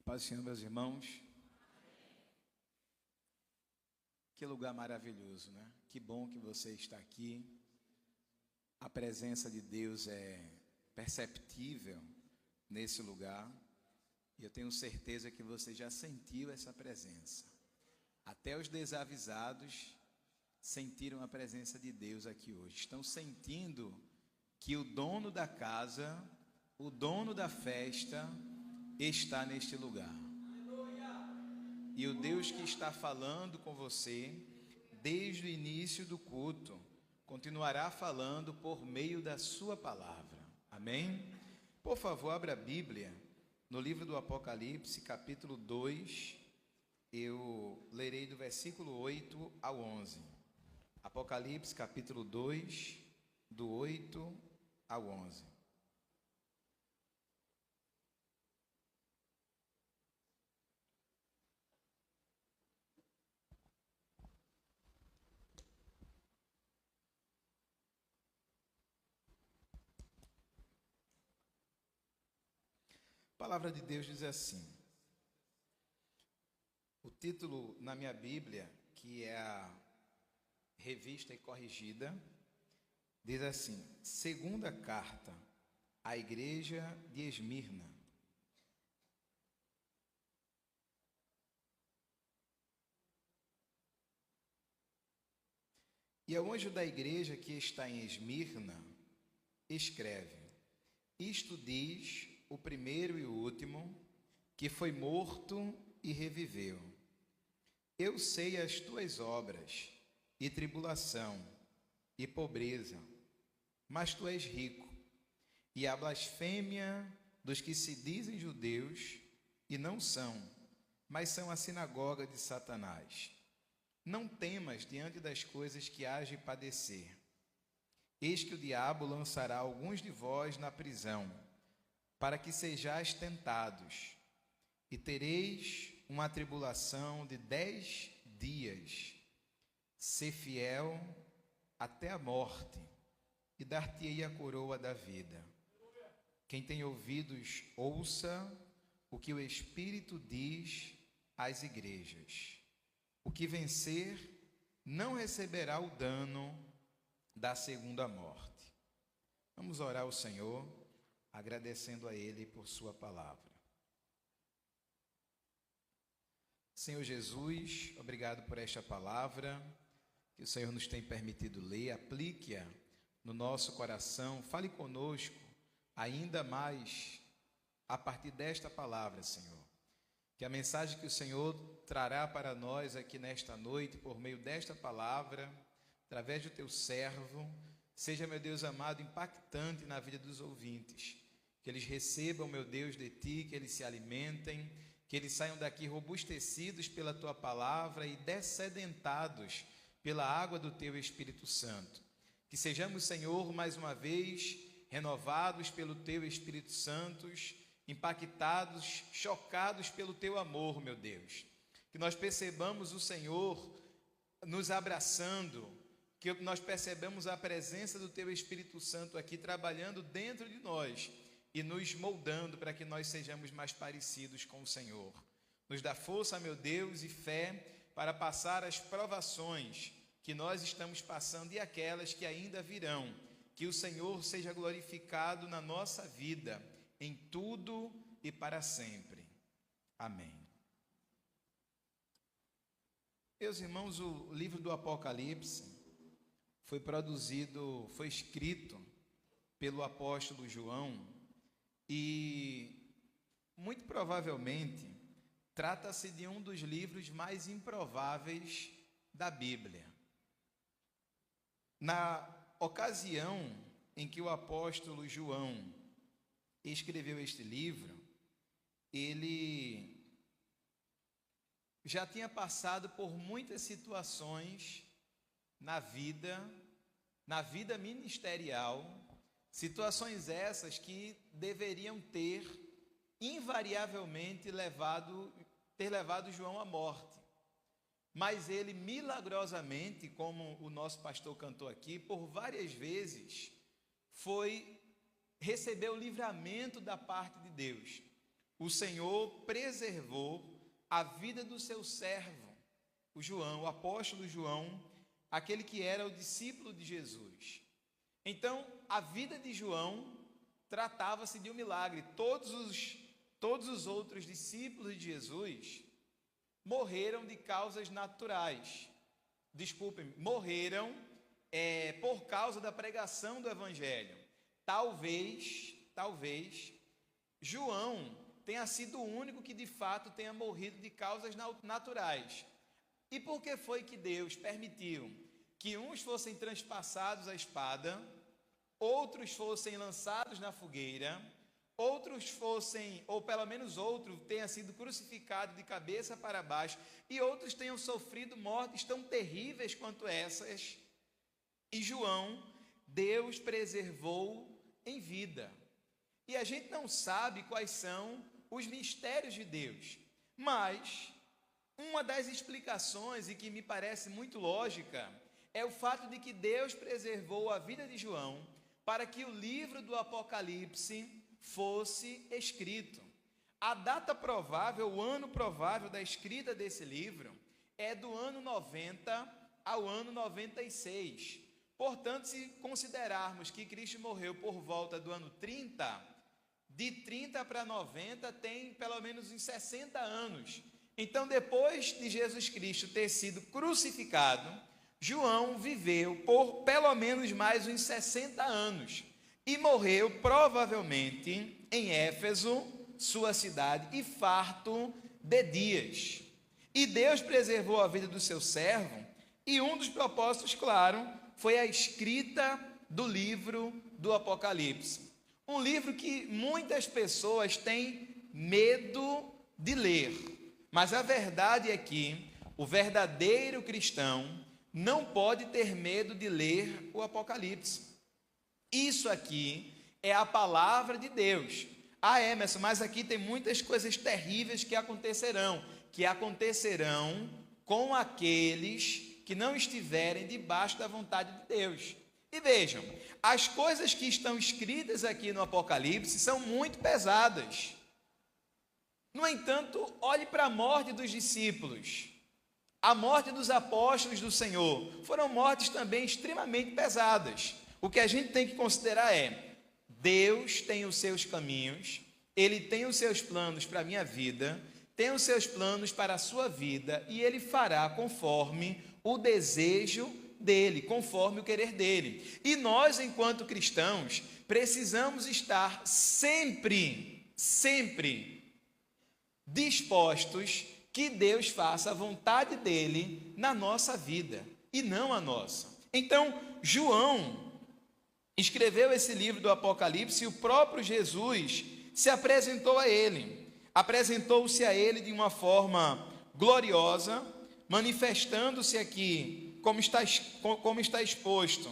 Paz do Senhor, meus irmãos. Que lugar maravilhoso, né? Que bom que você está aqui. A presença de Deus é perceptível nesse lugar. E eu tenho certeza que você já sentiu essa presença. Até os desavisados sentiram a presença de Deus aqui hoje. Estão sentindo que o dono da casa, o dono da festa, está neste lugar. E o Deus que está falando com você desde o início do culto continuará falando por meio da sua palavra. Amém? Por favor, abra a Bíblia no livro do Apocalipse, capítulo 2. Eu lerei do versículo 8 ao 11. Apocalipse, capítulo 2, do 8 ao 11. A palavra de Deus diz assim. O título na minha Bíblia, que é a Revista e Corrigida, diz assim: Segunda carta à igreja de Esmirna. E ao anjo da igreja que está em Esmirna, escreve: Isto diz o primeiro e o último, que foi morto e reviveu. Eu sei as tuas obras, e tribulação, e pobreza, mas tu és rico, e a blasfêmia dos que se dizem judeus, e não são, mas são a sinagoga de Satanás. Não temas diante das coisas que hás de padecer. Eis que o diabo lançará alguns de vós na prisão, para que sejais tentados, e tereis uma tribulação de 10 dias. Sê fiel até a morte, e dar-te-ei a coroa da vida. Quem tem ouvidos, ouça o que o Espírito diz às igrejas. O que vencer não receberá o dano da segunda morte. Vamos orar ao Senhor, agradecendo a Ele por sua palavra. Senhor Jesus, obrigado por esta palavra que o Senhor nos tem permitido ler. Aplique-a no nosso coração, fale conosco ainda mais a partir desta palavra, Senhor. Que a mensagem que o Senhor trará para nós aqui nesta noite, por meio desta palavra, através do teu servo, seja, meu Deus amado, impactante na vida dos ouvintes. Que eles recebam, meu Deus, de ti, que eles se alimentem, que eles saiam daqui robustecidos pela tua palavra e dessedentados pela água do teu Espírito Santo. Que sejamos, Senhor, mais uma vez, renovados pelo teu Espírito Santo, impactados, chocados pelo teu amor, meu Deus. Que nós percebamos o Senhor nos abraçando, que nós percebamos a presença do teu Espírito Santo aqui trabalhando dentro de nós e nos moldando para que nós sejamos mais parecidos com o Senhor. Nos dá força, meu Deus, e fé para passar as provações que nós estamos passando e aquelas que ainda virão. Que o Senhor seja glorificado na nossa vida, em tudo e para sempre. Amém. Meus irmãos, o livro do Apocalipse foi escrito pelo apóstolo João e, muito provavelmente, trata-se de um dos livros mais improváveis da Bíblia. Na ocasião em que o apóstolo João escreveu este livro, ele já tinha passado por muitas situações na vida ministerial, situações essas que deveriam ter invariavelmente ter levado João à morte. Mas ele milagrosamente, como o nosso pastor cantou aqui, por várias vezes recebeu livramento da parte de Deus. o Senhor preservou a vida do seu servo, o João, o apóstolo João, aquele que era o discípulo de Jesus. Então, a vida de João tratava-se de um milagre. Todos os outros discípulos de Jesus morreram de causas naturais. Desculpem, morreram por causa da pregação do Evangelho. Talvez, João tenha sido o único que de fato tenha morrido de causas naturais. E por que foi que Deus permitiu que uns fossem transpassados à espada, outros fossem lançados na fogueira, outros fossem, ou pelo menos outro tenha sido crucificado de cabeça para baixo, e outros tenham sofrido mortes tão terríveis quanto essas? E João, Deus preservou em vida. E a gente não sabe quais são os mistérios de Deus, mas uma das explicações, e que me parece muito lógica, é o fato de que Deus preservou a vida de João para que o livro do Apocalipse fosse escrito. A data provável, o ano provável da escrita desse livro é do ano 90 ao ano 96. Portanto, se considerarmos que Cristo morreu por volta do ano 30, de 30 para 90 tem pelo menos uns 60 anos. Então, depois de Jesus Cristo ter sido crucificado, João viveu por pelo menos mais uns 60 anos e morreu provavelmente em Éfeso, sua cidade, e farto de dias. E Deus preservou a vida do seu servo, e um dos propósitos, claro, foi a escrita do livro do Apocalipse. Um livro que muitas pessoas têm medo de ler, mas a verdade é que o verdadeiro cristão não pode ter medo de ler o Apocalipse. Isso aqui é a palavra de Deus. Ah, Emerson, mas aqui tem muitas coisas terríveis que acontecerão com aqueles que não estiverem debaixo da vontade de Deus. E vejam, as coisas que estão escritas aqui no Apocalipse são muito pesadas. No entanto, olhe para a morte dos discípulos. A morte dos apóstolos do Senhor foram mortes também extremamente pesadas. O que a gente tem que considerar é: Deus tem os seus caminhos, Ele tem os seus planos para a minha vida, tem os seus planos para a sua vida, e Ele fará conforme o desejo dEle, conforme o querer dEle. E nós, enquanto cristãos, precisamos estar sempre dispostos que Deus faça a vontade dEle na nossa vida, e não a nossa. Então, João escreveu esse livro do Apocalipse, e o próprio Jesus se apresentou a ele. Apresentou-se a ele de uma forma gloriosa, manifestando-se aqui, como está exposto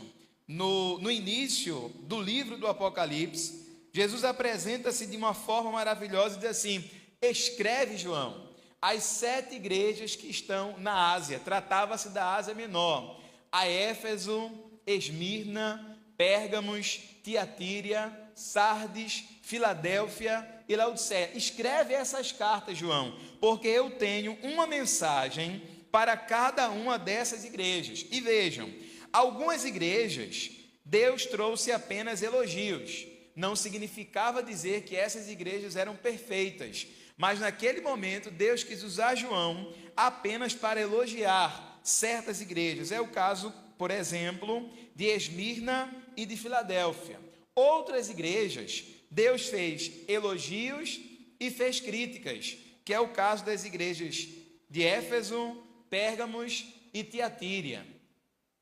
no início do livro do Apocalipse. Jesus apresenta-se de uma forma maravilhosa e diz assim: escreve, João, as 7 igrejas que estão na Ásia. Tratava-se da Ásia Menor: a Éfeso, Esmirna, Pérgamos, Tiatira, Sardes, Filadélfia e Laodiceia. Escreve essas cartas, João, porque eu tenho uma mensagem para cada uma dessas igrejas. E vejam, algumas igrejas Deus trouxe apenas elogios. Não significava dizer que essas igrejas eram perfeitas, mas naquele momento Deus quis usar João apenas para elogiar certas igrejas. É o caso, por exemplo, de Esmirna e de Filadélfia. Outras igrejas, Deus fez elogios e fez críticas, que é o caso das igrejas de Éfeso, Pérgamos e Tiatira.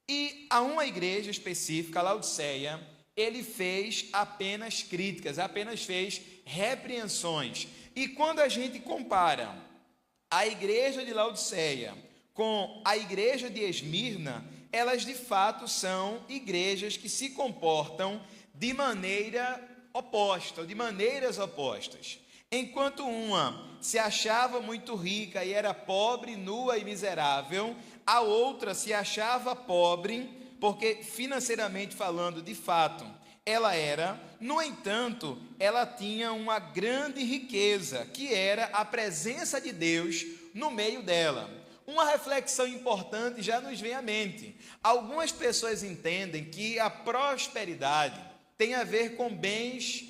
E a uma igreja específica, Laodiceia, ele fez apenas críticas, apenas fez repreensões. E quando a gente compara a igreja de Laodiceia com a igreja de Esmirna, elas de fato são igrejas que se comportam de maneira oposta, ou de maneiras opostas. Enquanto uma se achava muito rica e era pobre, nua e miserável, a outra se achava pobre, porque financeiramente falando, de fato, ela era, no entanto, ela tinha uma grande riqueza, que era a presença de Deus no meio dela. Uma reflexão importante já nos vem à mente. Algumas pessoas entendem que a prosperidade tem a ver com bens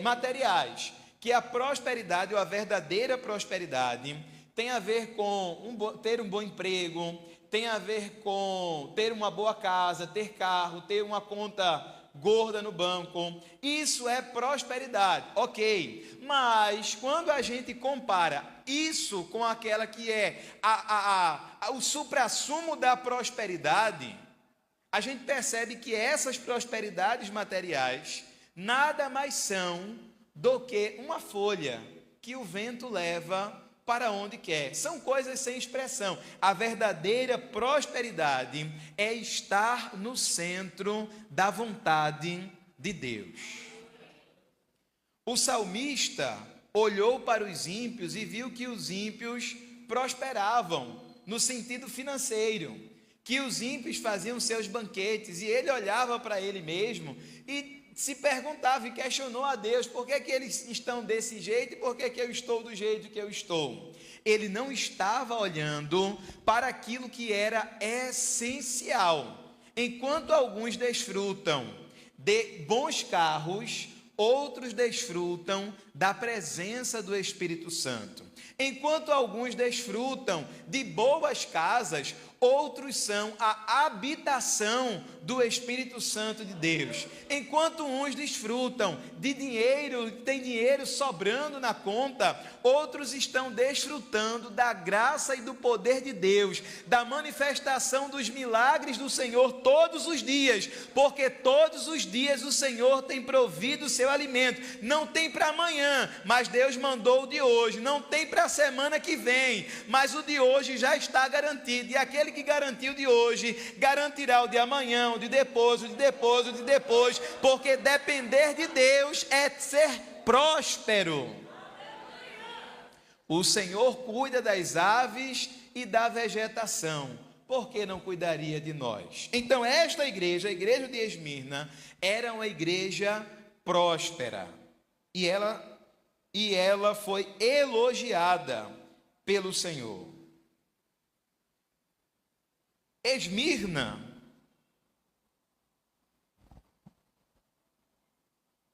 materiais, que a prosperidade, ou a verdadeira prosperidade, tem a ver com ter um bom emprego, tem a ver com ter uma boa casa, ter carro, ter uma conta gorda no banco. Isso é prosperidade, ok. Mas quando a gente compara isso com aquela que é o suprassumo da prosperidade, a gente percebe que essas prosperidades materiais nada mais são do que uma folha que o vento leva para onde quer. São coisas sem expressão. A verdadeira prosperidade é estar no centro da vontade de Deus. O salmista olhou para os ímpios e viu que os ímpios prosperavam no sentido financeiro, que os ímpios faziam seus banquetes, e ele olhava para ele mesmo e se perguntava e questionou a Deus: por que eles estão desse jeito e por que eu estou do jeito que eu estou? Ele não estava olhando para aquilo que era essencial. Enquanto alguns desfrutam de bons carros, outros desfrutam da presença do Espírito Santo. Enquanto alguns desfrutam de boas casas, outros são a habitação do Espírito Santo de Deus. Enquanto uns desfrutam de dinheiro, tem dinheiro sobrando na conta, outros estão desfrutando da graça e do poder de Deus, da manifestação dos milagres do Senhor todos os dias, porque todos os dias o Senhor tem provido o seu alimento. Não tem para amanhã, mas Deus mandou o de hoje. Não tem para a semana que vem, mas o de hoje já está garantido, e aquele que garantiu o de hoje, garantirá o de amanhã, o de depois, o de depois, o de depois, porque depender de Deus é ser próspero. O Senhor cuida das aves e da vegetação, por que não cuidaria de nós? Então esta igreja, a igreja de Esmirna, era uma igreja próspera, e ela foi elogiada pelo Senhor. Esmirna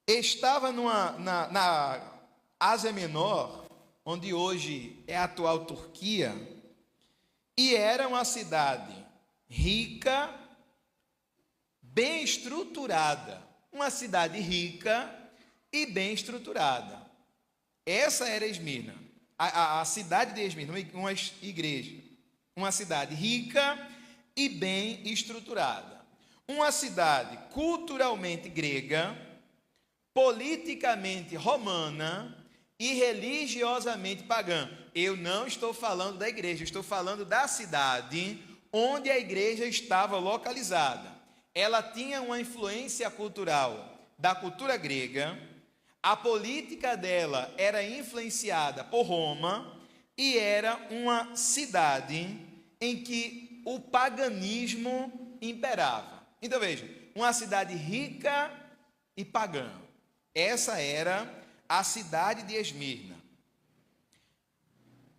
estava na Ásia Menor, onde hoje é a atual Turquia, e era uma cidade rica, bem estruturada. Uma cidade rica e bem estruturada. Essa era Esmirna, a cidade de Esmirna, uma igreja, uma cidade rica e bem estruturada. Uma cidade culturalmente grega, politicamente romana e religiosamente pagã. Eu não estou falando da igreja, estou falando da cidade onde a igreja estava localizada. Ela tinha uma influência cultural da cultura grega, a política dela era influenciada por Roma, e era uma cidade em que o paganismo imperava. Então veja, uma cidade rica e pagã. Essa era a cidade de Esmirna.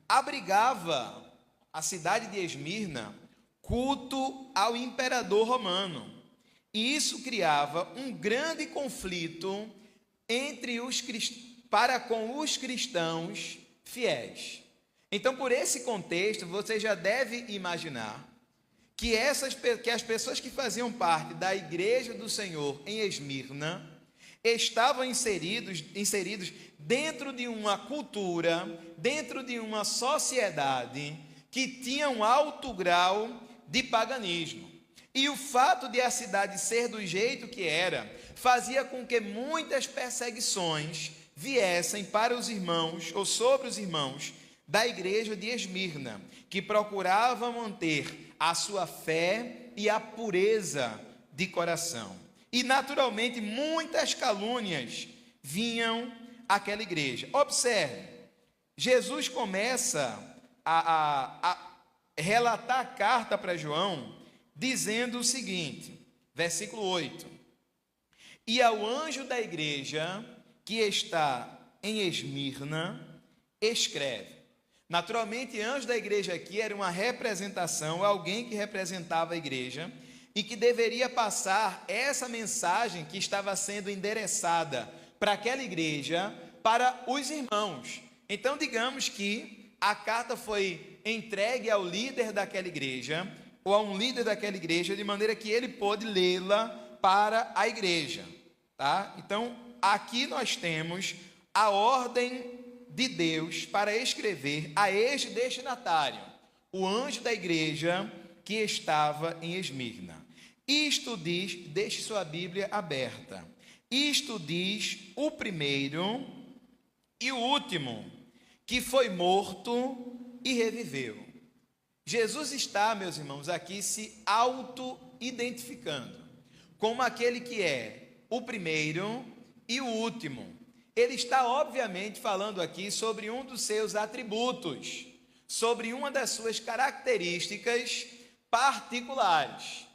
Abrigava a cidade de Esmirna culto ao imperador romano, e isso criava um grande conflito para com os cristãos fiéis. Então, por esse contexto, você já deve imaginar que as pessoas que faziam parte da igreja do Senhor em Esmirna estavam inseridos dentro de uma cultura, dentro de uma sociedade que tinha um alto grau de paganismo. E o fato de a cidade ser do jeito que era, fazia com que muitas perseguições viessem para os irmãos, ou sobre os irmãos, da igreja de Esmirna, que procuravam manter a sua fé e a pureza de coração. E, naturalmente, muitas calúnias vinham àquela igreja. Observe, Jesus começa a relatar a carta para João, dizendo o seguinte, versículo 8: E ao anjo da igreja que está em Esmirna, escreve. Naturalmente, anjo da igreja aqui era uma representação, alguém que representava a igreja e que deveria passar essa mensagem que estava sendo endereçada para aquela igreja, para os irmãos. Então, digamos que a carta foi entregue ao líder daquela igreja, ou a um líder daquela igreja, de maneira que ele pôde lê-la para a igreja, tá? Então, aqui nós temos a ordem de Deus para escrever a este destinatário, o anjo da igreja que estava em Esmirna. Isto diz, deixe sua Bíblia aberta, isto diz o primeiro e o último, que foi morto e reviveu. Jesus está, meus irmãos, aqui se auto-identificando como aquele que é o primeiro e o último. Ele está, obviamente, falando aqui sobre um dos seus atributos, sobre uma das suas características particulares.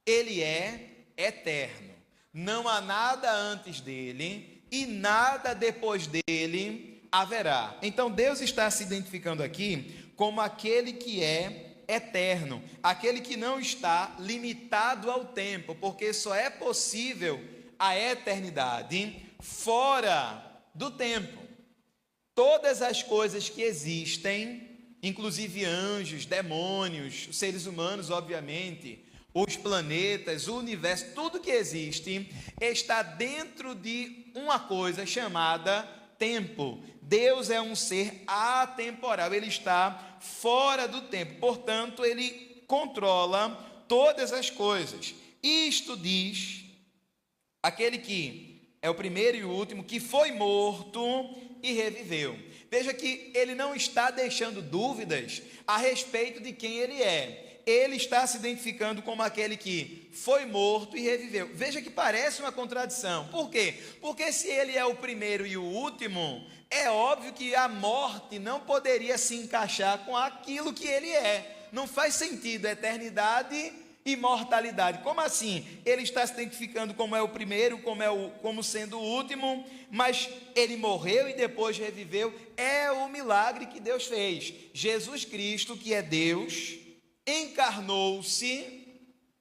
Ele é eterno. Não há nada antes dele e nada depois dele haverá. Então, Deus está se identificando aqui como aquele que é eterno, aquele que não está limitado ao tempo, porque só é possível a eternidade fora do tempo. Todas as coisas que existem, inclusive anjos, demônios, seres humanos, obviamente, os planetas, o universo, tudo que existe está dentro de uma coisa chamada tempo. Deus é um ser atemporal, ele está fora do tempo, portanto, ele controla todas as coisas. Isto diz aquele que é o primeiro e o último, que foi morto e reviveu. Veja que ele não está deixando dúvidas a respeito de quem ele é. Ele está se identificando como aquele que foi morto e reviveu. Veja que parece uma contradição. Por quê? Porque se ele é o primeiro e o último, é óbvio que a morte não poderia se encaixar com aquilo que ele é. Não faz sentido eternidade e mortalidade. Como assim? Ele está se identificando como é o primeiro, como sendo o último, mas ele morreu e depois reviveu. É o milagre que Deus fez. Jesus Cristo, que é Deus, encarnou-se,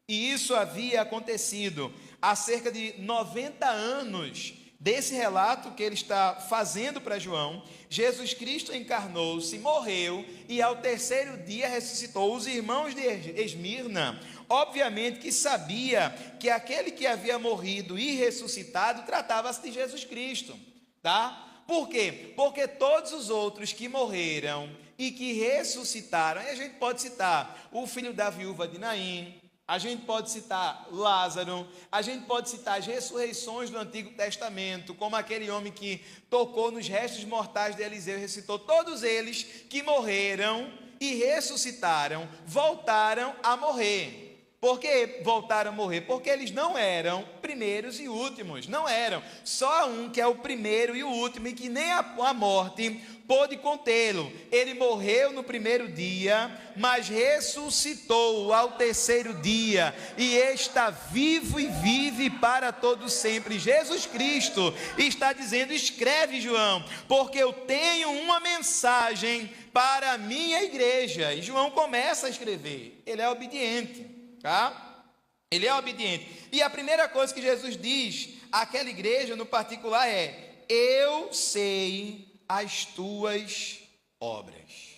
e isso havia acontecido há cerca de 90 anos desse relato que ele está fazendo para João. Jesus Cristo encarnou-se, morreu e ao terceiro dia ressuscitou. Os irmãos de Esmirna, obviamente que sabia que aquele que havia morrido e ressuscitado tratava-se de Jesus Cristo, tá? Por quê? Porque todos os outros que morreram e que ressuscitaram, e a gente pode citar o filho da viúva de Naim, a gente pode citar Lázaro, a gente pode citar as ressurreições do Antigo Testamento, como aquele homem que tocou nos restos mortais de Eliseu e ressuscitou. Todos eles que morreram e ressuscitaram, voltaram a morrer. Por que voltaram a morrer? Porque eles não eram primeiros e últimos, não eram. Só um que é o primeiro e o último, e que nem a morte pôde contê-lo. Ele morreu no primeiro dia, mas ressuscitou ao terceiro dia, e está vivo e vive para todo sempre. Jesus Cristo está dizendo: escreve, João, porque eu tenho uma mensagem para a minha igreja. E João começa a escrever, ele é obediente, tá? Ele é obediente. E a primeira coisa que Jesus diz àquela igreja no particular é: eu sei as tuas obras.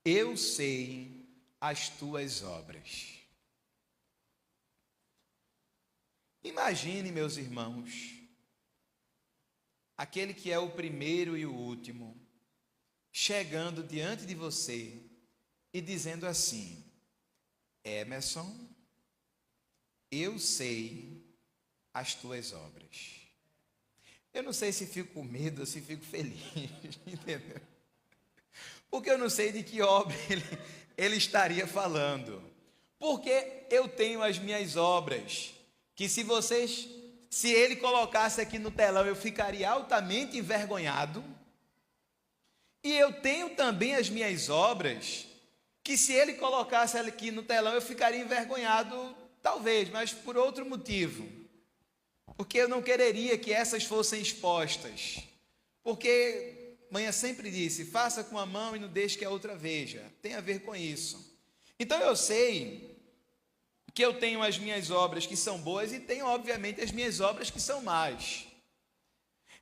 Eu sei as tuas obras. Imagine, meus irmãos, aquele que é o primeiro e o último, chegando diante de você e dizendo assim: Emerson, eu sei as tuas obras. Eu não sei se fico com medo ou se fico feliz, entendeu? Porque eu não sei de que obra ele estaria falando. Porque eu tenho as minhas obras, que se ele colocasse aqui no telão, eu ficaria altamente envergonhado. E eu tenho também as minhas obras, que se ele colocasse aqui no telão, eu ficaria envergonhado Talvez, mas por outro motivo. Porque eu não quereria que essas fossem expostas. Porque manhã sempre disse, faça com a mão e não deixe que a outra veja. Tem a ver com isso. Então eu sei que eu tenho as minhas obras que são boas e tenho, obviamente, as minhas obras que são más.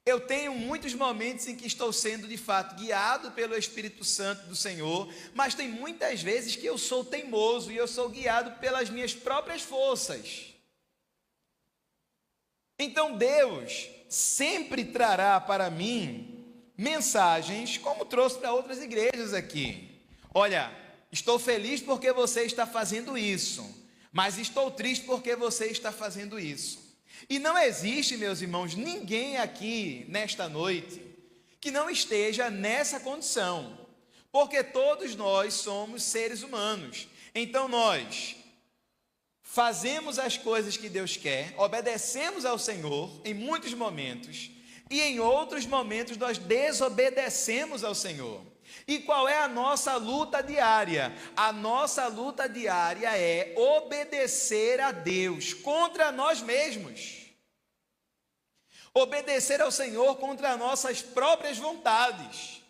Eu tenho muitos momentos em que estou sendo, de fato, guiado pelo Espírito Santo do Senhor, mas tem muitas vezes que eu sou teimoso e eu sou guiado pelas minhas próprias forças. Então Deus sempre trará para mim mensagens, como trouxe para outras igrejas aqui. Olha, estou feliz porque você está fazendo isso, mas estou triste porque você está fazendo isso. E não existe, meus irmãos, ninguém aqui nesta noite que não esteja nessa condição, porque todos nós somos seres humanos. Então nós fazemos as coisas que Deus quer, obedecemos ao Senhor em muitos momentos, e em outros momentos nós desobedecemos ao Senhor. E qual é a nossa luta diária? A nossa luta diária é obedecer a Deus contra nós mesmos. Obedecer ao Senhor contra nossas próprias vontades.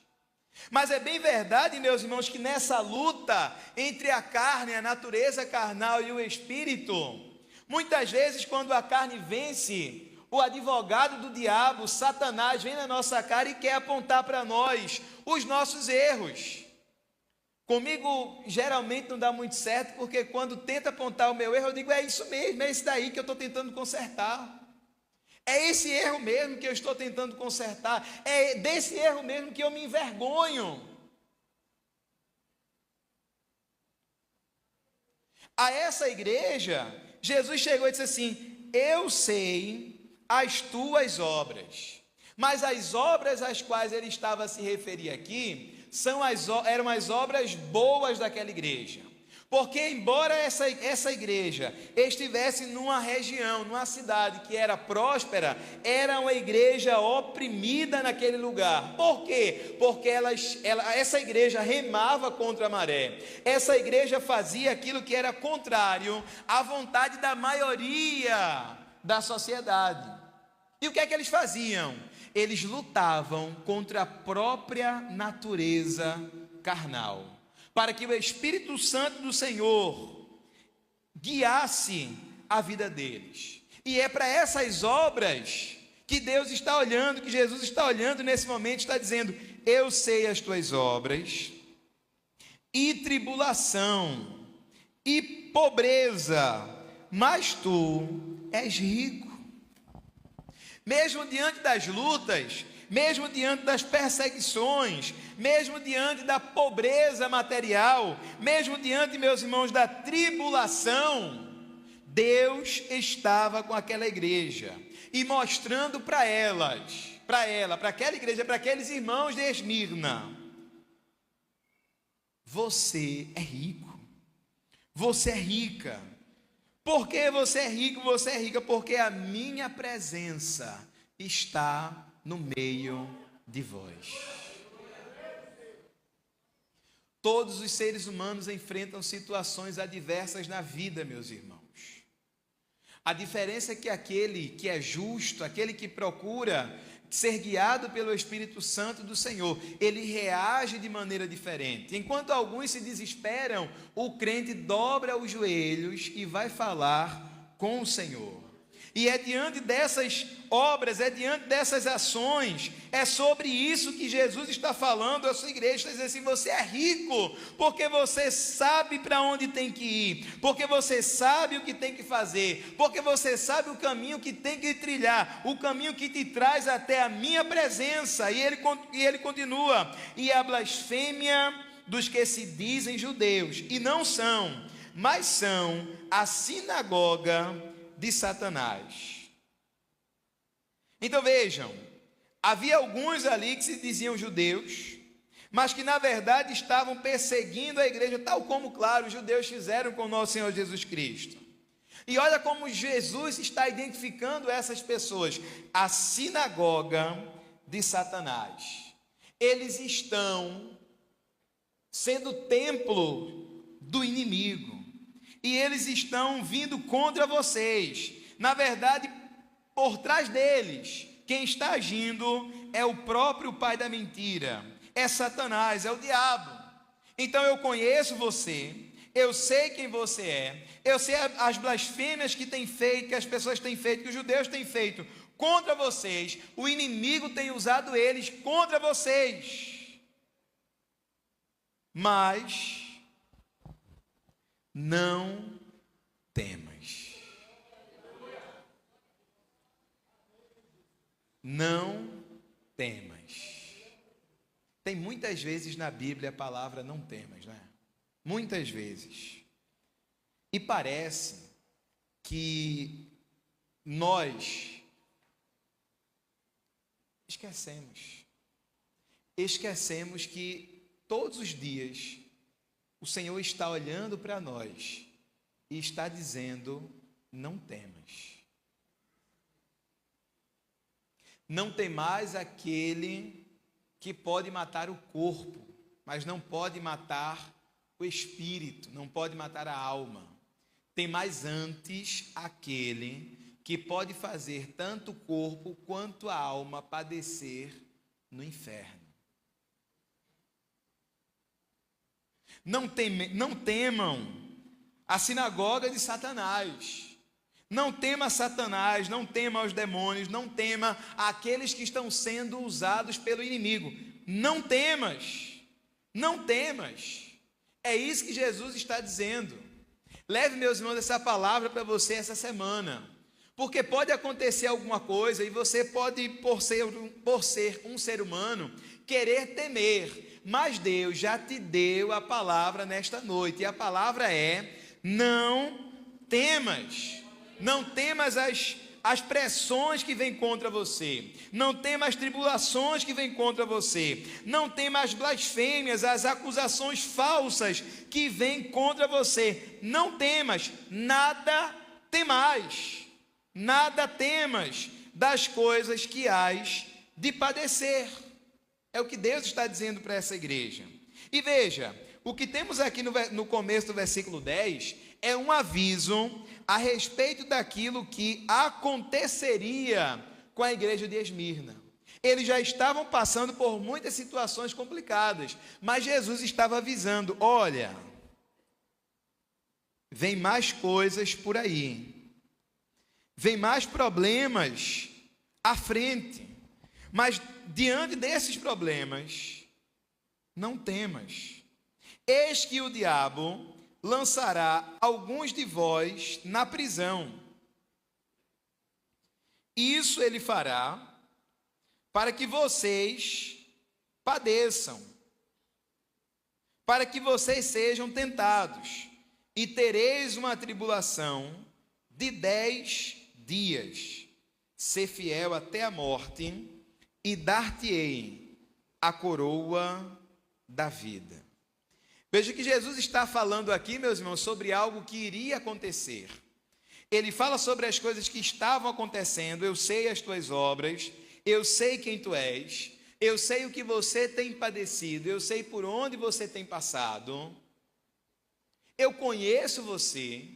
Mas é bem verdade, meus irmãos, que nessa luta entre a carne, a natureza carnal e o espírito, muitas vezes quando a carne vence, o advogado do diabo, Satanás, vem na nossa cara e quer apontar para nós os nossos erros. Comigo geralmente não dá muito certo, porque quando tenta apontar o meu erro, eu digo, é isso mesmo, é esse daí que eu estou tentando consertar. É esse erro mesmo que eu estou tentando consertar. É desse erro mesmo que eu me envergonho. A essa igreja, Jesus chegou e disse assim, eu sei as tuas obras, mas as obras às quais ele estava a se referir aqui, eram as obras boas daquela igreja. Porque embora essa igreja estivesse numa região, numa cidade que era próspera, era uma igreja oprimida naquele lugar. Por quê? Porque essa igreja remava contra a maré. Essa igreja fazia aquilo que era contrário à vontade da maioria da sociedade. E o que é que eles faziam? Eles lutavam contra a própria natureza carnal, para que o Espírito Santo do Senhor guiasse a vida deles. E é para essas obras que Deus está olhando, que Jesus está olhando nesse momento, está dizendo, eu sei as tuas obras, e tribulação, e pobreza, mas tu és rico. Mesmo diante das lutas, mesmo diante das perseguições, mesmo diante da pobreza material, mesmo diante, meus irmãos, da tribulação, Deus estava com aquela igreja e mostrando para aquela igreja, para aqueles irmãos de Esmirna, você é rico, você é rica. Por que você é rico, você é rica? Porque a minha presença está no meio de vós. Todos os seres humanos enfrentam situações adversas na vida, meus irmãos. A diferença é que aquele que é justo, aquele que procura ser guiado pelo Espírito Santo do Senhor, ele reage de maneira diferente. Enquanto alguns se desesperam, o crente dobra os joelhos e vai falar com o Senhor. E é diante dessas obras, é diante dessas ações, é sobre isso que Jesus está falando à sua igreja. Está dizendo assim, você é rico, porque você sabe para onde tem que ir, porque você sabe o que tem que fazer, porque você sabe o caminho que tem que trilhar, o caminho que te traz até a minha presença. E ele continua, e a blasfêmia dos que se dizem judeus, e não são, mas são a sinagoga de Satanás. Então vejam, havia alguns ali que se diziam judeus, mas que na verdade estavam perseguindo a igreja, tal como, claro, os judeus fizeram com o nosso Senhor Jesus Cristo. E olha como Jesus está identificando essas pessoas, a sinagoga de Satanás. Eles estão sendo templo do inimigo. e eles estão vindo contra vocês. Na verdade, por trás deles, quem está agindo é o próprio pai da mentira, é Satanás, é o diabo. Então eu conheço você, eu sei quem você é, eu sei as blasfêmias que tem feito, que as pessoas têm feito, que os judeus têm feito contra vocês, o inimigo tem usado eles contra vocês. Mas não temas. Não temas. Tem muitas vezes na Bíblia a palavra não temas, né? Muitas vezes. E parece que nós esquecemos que todos os dias o Senhor está olhando para nós e está dizendo: não temas. Não temais aquele que pode matar o corpo, mas não pode matar o espírito, não pode matar a alma. Temais antes aquele que pode fazer tanto o corpo quanto a alma padecer no inferno. Não temam a sinagoga de Satanás. Não tema Satanás, não tema os demônios, não tema aqueles que estão sendo usados pelo inimigo. Não temas, não temas. É isso que Jesus está dizendo. Leve, meus irmãos, essa palavra para você essa semana. Porque pode acontecer alguma coisa e você pode, por ser um ser humano, querer temer. Mas Deus já te deu a palavra nesta noite. E a palavra é: não temas. Não temas as pressões que vêm contra você. Não temas as tribulações que vêm contra você. Não temas as blasfêmias, as acusações falsas que vêm contra você. Não temas, nada temais. Nada temas das coisas que hás de padecer. É o que Deus está dizendo para essa igreja. E veja, o que temos aqui no começo do versículo 10 é um aviso a respeito daquilo que aconteceria com a igreja de Esmirna. Eles já estavam passando por muitas situações complicadas, mas Jesus estava avisando: olha, vem mais coisas por aí, vem mais problemas à frente, mas diante desses problemas, não temas. Eis que o diabo lançará alguns de vós na prisão. Isso ele fará para que vocês padeçam, para que vocês sejam tentados, e tereis uma tribulação de 10 dias. Ser fiel até a morte, e dar-te-ei a coroa da vida. Veja que Jesus está falando aqui, meus irmãos, sobre algo que iria acontecer. Ele fala sobre as coisas que estavam acontecendo. Eu sei as tuas obras, eu sei quem tu és, eu sei o que você tem padecido, eu sei por onde você tem passado, eu conheço você,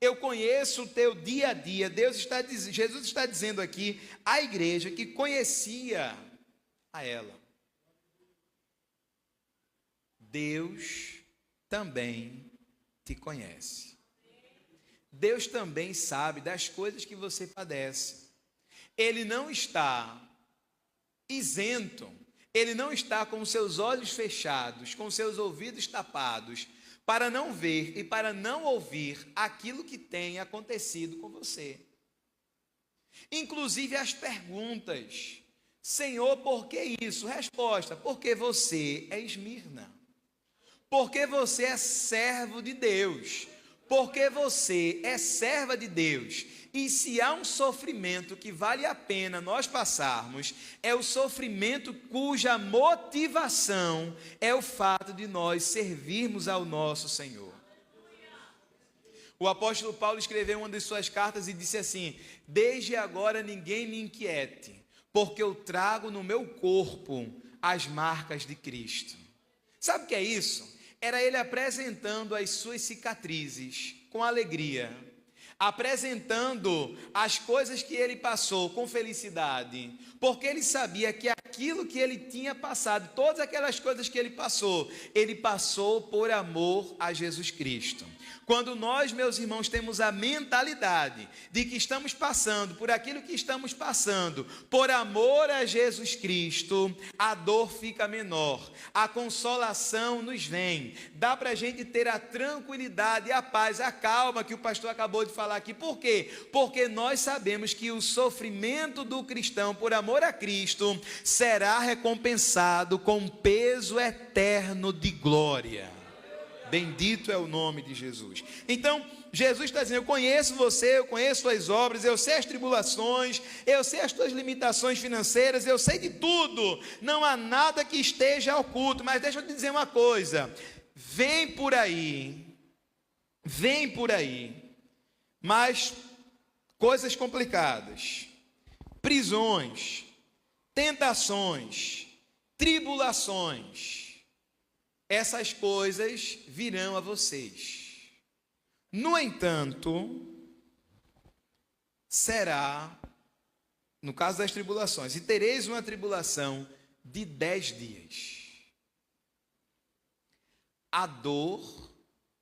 eu conheço o teu dia a dia. Jesus está dizendo aqui à igreja que conhecia a ela. Deus também te conhece. Deus também sabe das coisas que você padece. Ele não está isento, ele não está com os seus olhos fechados, com os seus ouvidos tapados, para não ver e para não ouvir aquilo que tem acontecido com você. Inclusive as perguntas: Senhor, por que isso? Resposta: porque você é Esmirna. Porque você é servo de Deus, porque você é serva de Deus. E se há um sofrimento que vale a pena nós passarmos, é o sofrimento cuja motivação é o fato de nós servirmos ao nosso Senhor. O apóstolo Paulo escreveu uma de suas cartas e disse assim: desde agora ninguém me inquiete, porque eu trago no meu corpo as marcas de Cristo. Sabe o que é isso? Era ele apresentando as suas cicatrizes, com alegria, apresentando as coisas que ele passou com felicidade, porque ele sabia que aquilo que ele tinha passado, todas aquelas coisas que ele passou por amor a Jesus Cristo. Quando nós, meus irmãos, temos a mentalidade de que estamos passando por aquilo que estamos passando, por amor a Jesus Cristo, a dor fica menor, a consolação nos vem, dá para a gente ter a tranquilidade, a paz, a calma que o pastor acabou de falar aqui. Por quê? Porque nós sabemos que o sofrimento do cristão por amor a Cristo será recompensado com peso eterno de glória. Bendito é o nome de Jesus. Então, Jesus está dizendo: eu conheço você, eu conheço suas obras, eu sei as tribulações, eu sei as tuas limitações financeiras, eu sei de tudo, não há nada que esteja oculto. Mas deixa eu te dizer uma coisa, vem por aí, mas coisas complicadas, prisões, tentações, tribulações, essas coisas virão a vocês. No entanto, será, no caso das tribulações, e tereis uma tribulação de 10 dias. A dor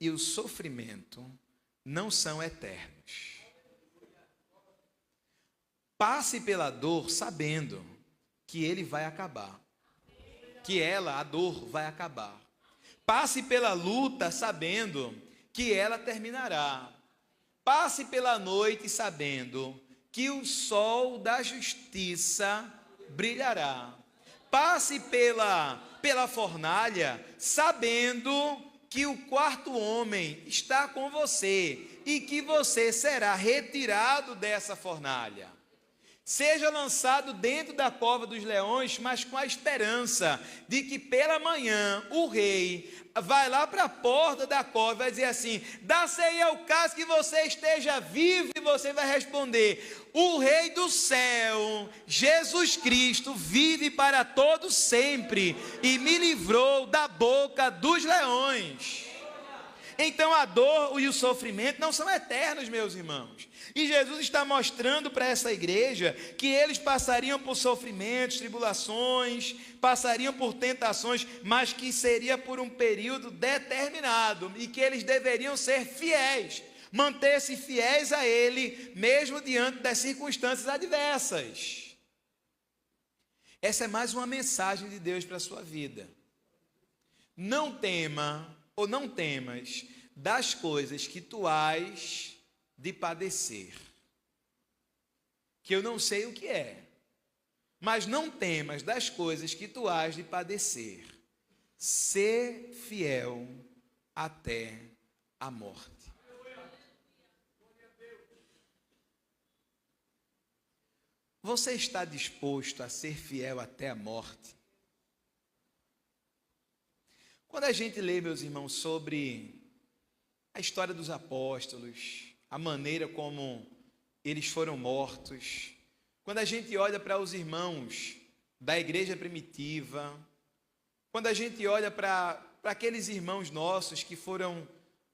e o sofrimento não são eternos. Passe pela dor sabendo que ele vai acabar, que ela, a dor, vai acabar. Passe pela luta sabendo que ela terminará. Passe pela noite sabendo que o sol da justiça brilhará. Passe pela fornalha sabendo que o quarto homem está com você e que você será retirado dessa fornalha. Seja lançado dentro da cova dos leões, mas com a esperança de que pela manhã o rei vai lá para a porta da cova e vai dizer assim: dá-se aí ao caso que você esteja vivo, e você vai responder: o rei do céu, Jesus Cristo, vive para todo sempre e me livrou da boca dos leões. Então a dor e o sofrimento não são eternos, meus irmãos. E Jesus está mostrando para essa igreja que eles passariam por sofrimentos, tribulações, passariam por tentações, mas que seria por um período determinado e que eles deveriam ser fiéis, manter-se fiéis a Ele, mesmo diante das circunstâncias adversas. Essa é mais uma mensagem de Deus para a sua vida. Não tema ou não temas das coisas que tu hás de padecer, que eu não sei o que é, mas não temas das coisas que tu hás de padecer. Sê fiel até a morte. Você está disposto a ser fiel até a morte? Quando a gente lê, meus irmãos, sobre a história dos apóstolos, a maneira como eles foram mortos, quando a gente olha para os irmãos da igreja primitiva, quando a gente olha para aqueles irmãos nossos que foram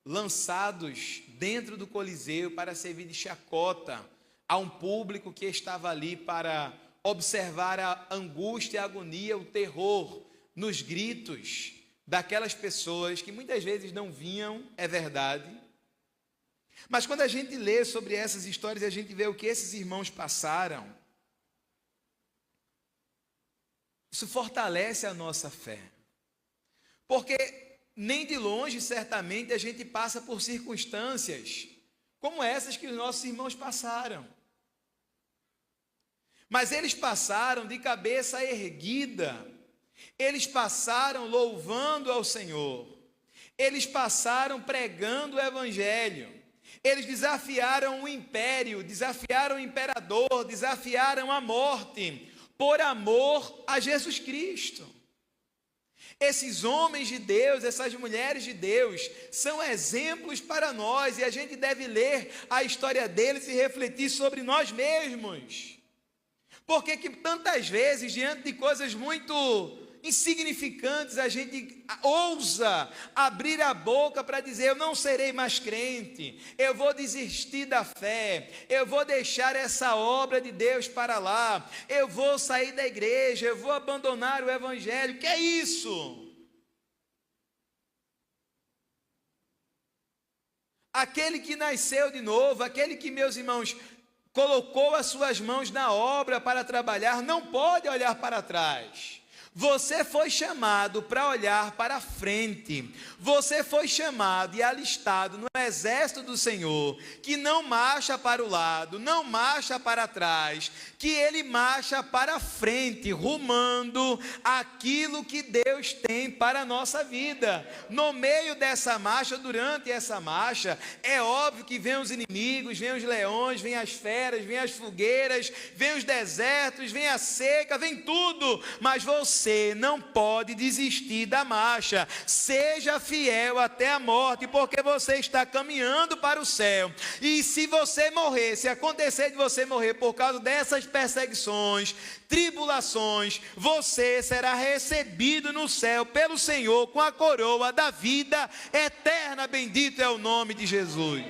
lançados dentro do Coliseu para servir de chacota a um público que estava ali para observar a angústia, a agonia, o terror nos gritos daquelas pessoas que muitas vezes não vinham, é verdade. Mas quando a gente lê sobre essas histórias, a gente vê o que esses irmãos passaram, isso fortalece a nossa fé. Porque nem de longe, certamente, a gente passa por circunstâncias como essas que os nossos irmãos passaram. Mas eles passaram de cabeça erguida, eles passaram louvando ao Senhor, eles passaram pregando o Evangelho, eles desafiaram o império, desafiaram o imperador, desafiaram a morte, por amor a Jesus Cristo. Esses homens de Deus, essas mulheres de Deus, são exemplos para nós, e a gente deve ler a história deles e refletir sobre nós mesmos. Porque que tantas vezes, diante de coisas muito insignificantes, a gente ousa abrir a boca para dizer: eu não serei mais crente, eu vou desistir da fé, eu vou deixar essa obra de Deus para lá, eu vou sair da igreja, eu vou abandonar o evangelho. Que é isso? Aquele que nasceu de novo, aquele que, meus irmãos, colocou as suas mãos na obra para trabalhar, não pode olhar para trás. Você foi chamado para olhar para frente. Você foi chamado e alistado no exército do Senhor, que não marcha para o lado, não marcha para trás, que ele marcha para frente, rumando aquilo que Deus tem para a nossa vida. No meio dessa marcha, durante essa marcha, é óbvio que vem os inimigos, vem os leões, vem as feras, vem as fogueiras, vem os desertos, vem a seca, vem tudo, mas você não pode desistir da marcha. Seja fiel até a morte, porque você está caminhando para o céu. E se você morrer, se acontecer de você morrer por causa dessas perseguições, tribulações, você será recebido no céu pelo Senhor com a coroa da vida eterna. Bendito é o nome de Jesus.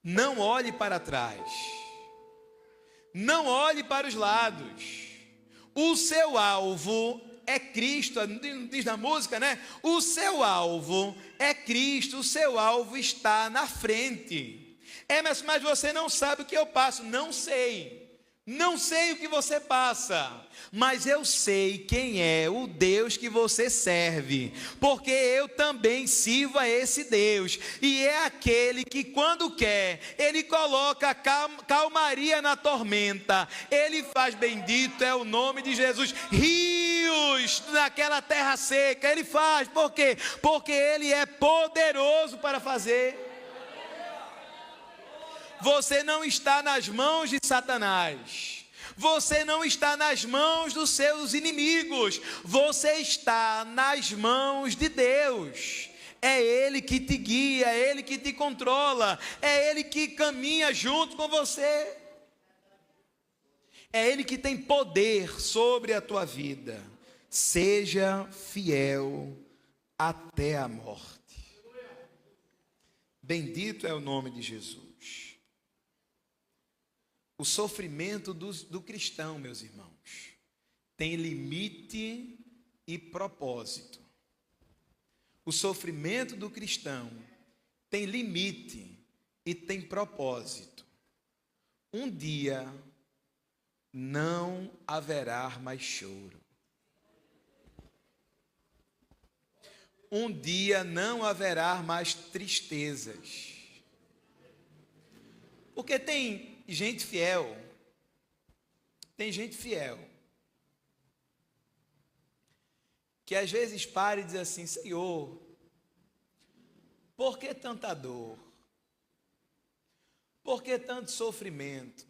Não olhe para trás. Não olhe para os lados. O seu alvo é Cristo, diz na música, né? O seu alvo é Cristo, o seu alvo está na frente. Mas você não sabe o que eu passo. Não sei. Não sei o que você passa, mas eu sei quem é o Deus que você serve, porque eu também sirvo a esse Deus, e é aquele que, quando quer, ele coloca calmaria na tormenta, ele faz, bendito é o nome de Jesus, rios naquela terra seca, ele faz. Por quê? Porque ele é poderoso para fazer. Você não está nas mãos de Satanás. Você não está nas mãos dos seus inimigos. Você está nas mãos de Deus. É Ele que te guia, é Ele que te controla, é Ele que caminha junto com você. É Ele que tem poder sobre a tua vida. Seja fiel até a morte. Bendito é o nome de Jesus. O sofrimento do cristão, meus irmãos, tem limite e propósito. O sofrimento do cristão tem limite e tem propósito. Um dia não haverá mais choro. Um dia não haverá mais tristezas. Porque tem gente fiel, que às vezes para e diz assim: Senhor, por que tanta dor? Por que tanto sofrimento?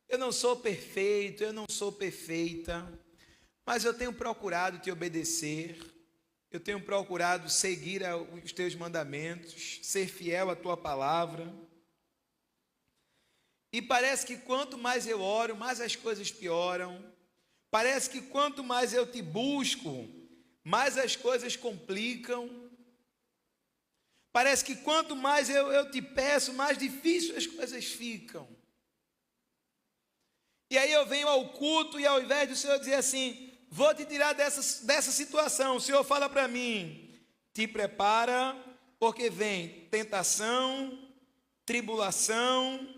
Eu não sou perfeito, eu não sou perfeita, mas eu tenho procurado te obedecer, eu tenho procurado seguir os teus mandamentos, ser fiel à tua palavra. E parece que quanto mais eu oro, mais as coisas pioram. Parece que quanto mais eu te busco, mais as coisas complicam. Parece que quanto mais eu te peço, mais difícil as coisas ficam. E aí eu venho ao culto e ao invés do Senhor dizer assim: vou te tirar dessa situação, o Senhor fala para mim: te prepara, porque vem tentação, tribulação,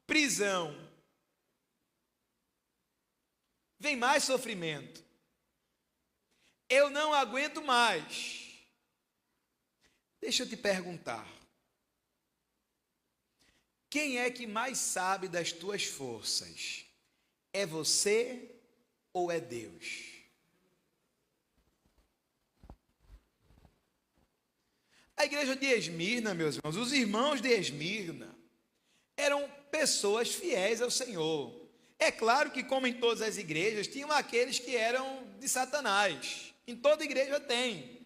prisão, vem mais sofrimento, eu não aguento mais. Deixa eu te perguntar, quem é que mais sabe das tuas forças? É você ou é Deus? A igreja de Esmirna, meus irmãos, os irmãos de Esmirna eram pessoas fiéis ao Senhor. É claro que, como em todas as igrejas, tinham aqueles que eram de Satanás. Em toda igreja tem.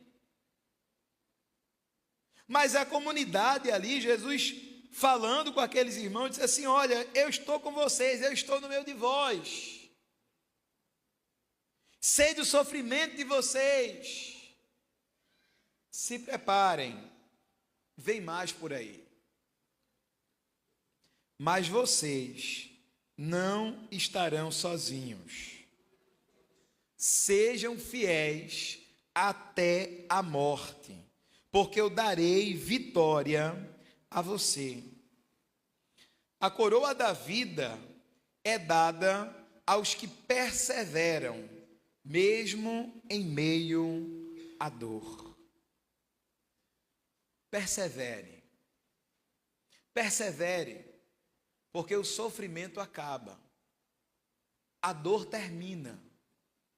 Mas a comunidade ali, Jesus falando com aqueles irmãos, disse assim: olha, eu estou com vocês, eu estou no meio de vós. sei do sofrimento de vocês. Se preparem, vem mais por aí. Mas vocês não estarão sozinhos. Sejam fiéis até a morte, porque eu darei vitória a você. A coroa da vida é dada aos que perseveram, mesmo em meio à dor. Persevere. Persevere, porque o sofrimento acaba. A dor termina.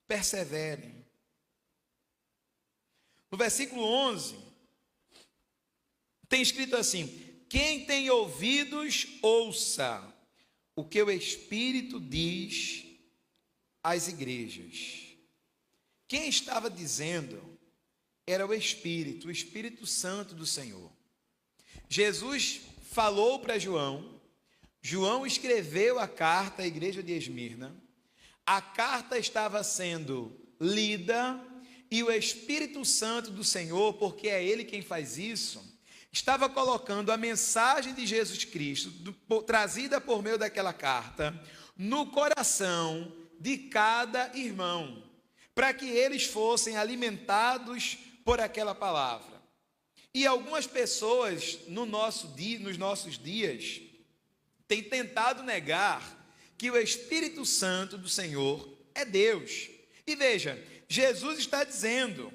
Persevere. No versículo 11, tem escrito assim: quem tem ouvidos, ouça o que o Espírito diz às igrejas. Quem estava dizendo era o Espírito Santo do Senhor. Jesus falou para João, João escreveu a carta à igreja de Esmirna, a carta estava sendo lida e o Espírito Santo do Senhor, porque é Ele quem faz isso, estava colocando a mensagem de Jesus Cristo, trazida por meio daquela carta, no coração de cada irmão, para que eles fossem alimentados por aquela palavra. E algumas pessoas nos nossos dias têm tentado negar que o Espírito Santo do Senhor é Deus. E veja, Jesus está dizendo: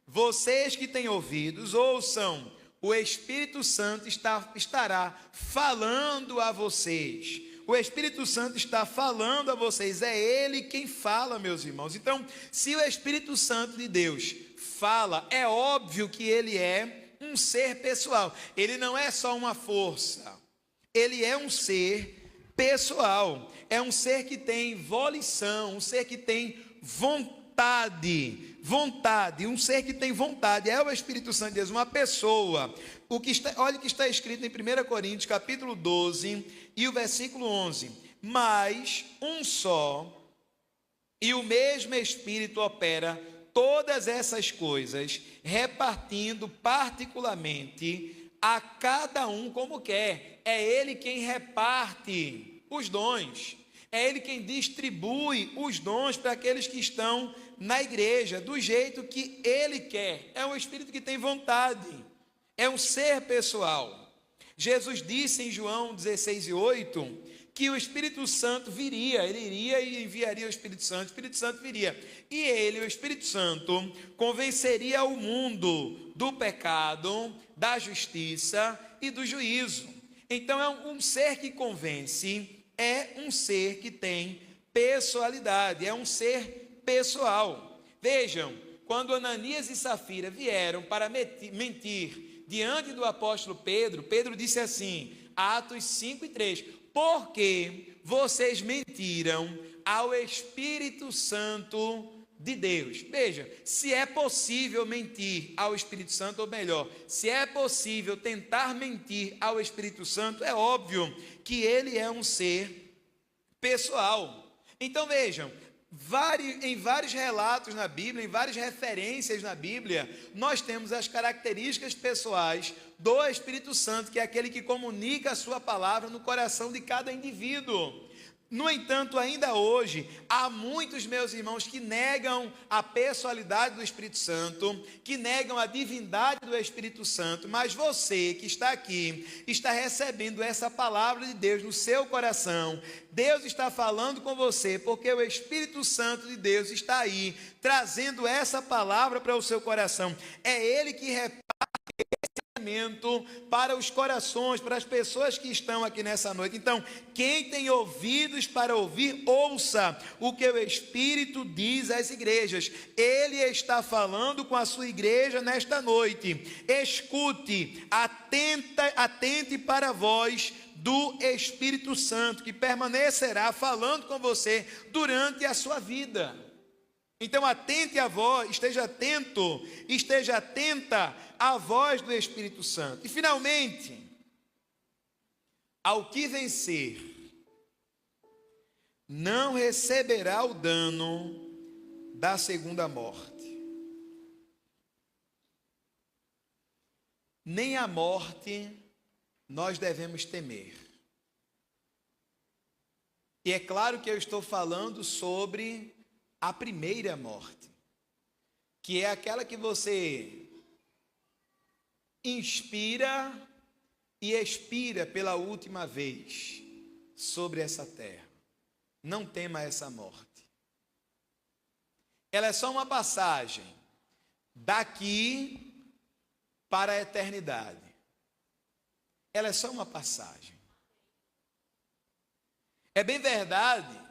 vocês que têm ouvidos, ouçam, o Espírito Santo estará falando a vocês. O Espírito Santo está falando a vocês, é Ele quem fala, meus irmãos. Então, se o Espírito Santo de Deus fala, é óbvio que Ele é um ser pessoal. Ele não é só uma força, Ele é um ser pessoal. É um ser que tem volição, um ser que tem vontade, um ser que tem vontade. É o Espírito Santo de Deus, uma pessoa. Olha o que está escrito em 1 Coríntios, capítulo 12, e o versículo 11. Mas um só e o mesmo Espírito opera todas essas coisas, repartindo particularmente a cada um como quer. É Ele quem reparte os dons. É Ele quem distribui os dons para aqueles que estão na igreja, do jeito que Ele quer. É um Espírito que tem vontade, é um ser pessoal. Jesus disse em João 16:8, que o Espírito Santo viria, Ele iria e enviaria o Espírito Santo viria. E Ele, o Espírito Santo, convenceria o mundo do pecado, da justiça e do juízo. Então é um ser que convence, é um ser que tem pessoalidade, é um ser pessoal. Vejam, quando Ananias e Safira vieram para mentir diante do apóstolo Pedro, Pedro disse assim, Atos 5:3, porque vocês mentiram ao Espírito Santo de Deus. Veja, se é possível mentir ao Espírito Santo, ou melhor, se é possível tentar mentir ao Espírito Santo, é óbvio que ele é um ser pessoal. Então vejam, em vários relatos na Bíblia, em várias referências na Bíblia, nós temos as características pessoais do Espírito Santo, que é aquele que comunica a sua palavra no coração de cada indivíduo. No entanto, ainda hoje, há muitos meus irmãos que negam a pessoalidade do Espírito Santo, que negam a divindade do Espírito Santo, mas você que está aqui, está recebendo essa palavra de Deus no seu coração. Deus está falando com você, porque o Espírito Santo de Deus está aí, trazendo essa palavra para o seu coração. É Ele que reparte para os corações, para as pessoas que estão aqui nessa noite. Então, quem tem ouvidos para ouvir, ouça o que o Espírito diz às igrejas. Ele está falando com a sua igreja nesta noite. Escute, atente para a voz do Espírito Santo, que permanecerá falando com você durante a sua vida. Então atente à voz, esteja atento, esteja atenta à voz do Espírito Santo. E finalmente, ao que vencer, não receberá o dano da segunda morte. Nem a morte nós devemos temer. E é claro que eu estou falando sobre a primeira morte, que é aquela que você inspira e expira pela última vez sobre essa terra. Não tema essa morte. Ela é só uma passagem daqui para a eternidade. Ela é só uma passagem. É bem verdade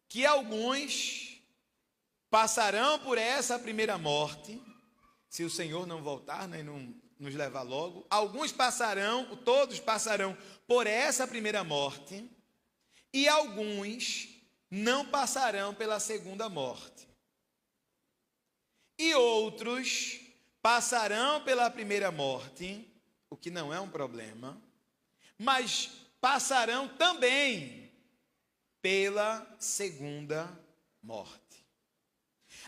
que alguns passarão por essa primeira morte, se o Senhor não voltar, né, e não nos levar logo. Alguns passarão, todos passarão por essa primeira morte, e alguns não passarão pela segunda morte. E outros passarão pela primeira morte, o que não é um problema, mas passarão também pela segunda morte.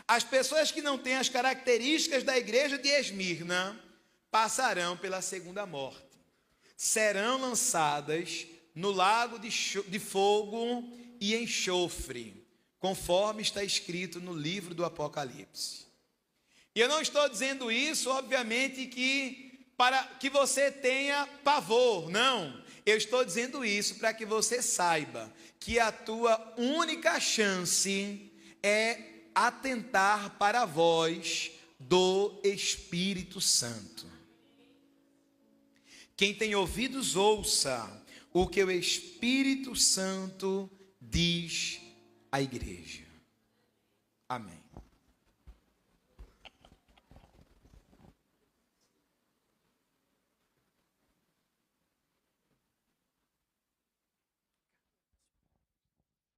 As pessoas que não têm as características da igreja de Esmirna passarão pela segunda morte. Serão lançadas no lago de fogo e enxofre, conforme está escrito no livro do Apocalipse. E eu não estou dizendo isso, obviamente, para que você tenha pavor, não. Eu estou dizendo isso para que você saiba que a tua única chance é atentar para a voz do Espírito Santo. Quem tem ouvidos, ouça o que o Espírito Santo diz à igreja. Amém.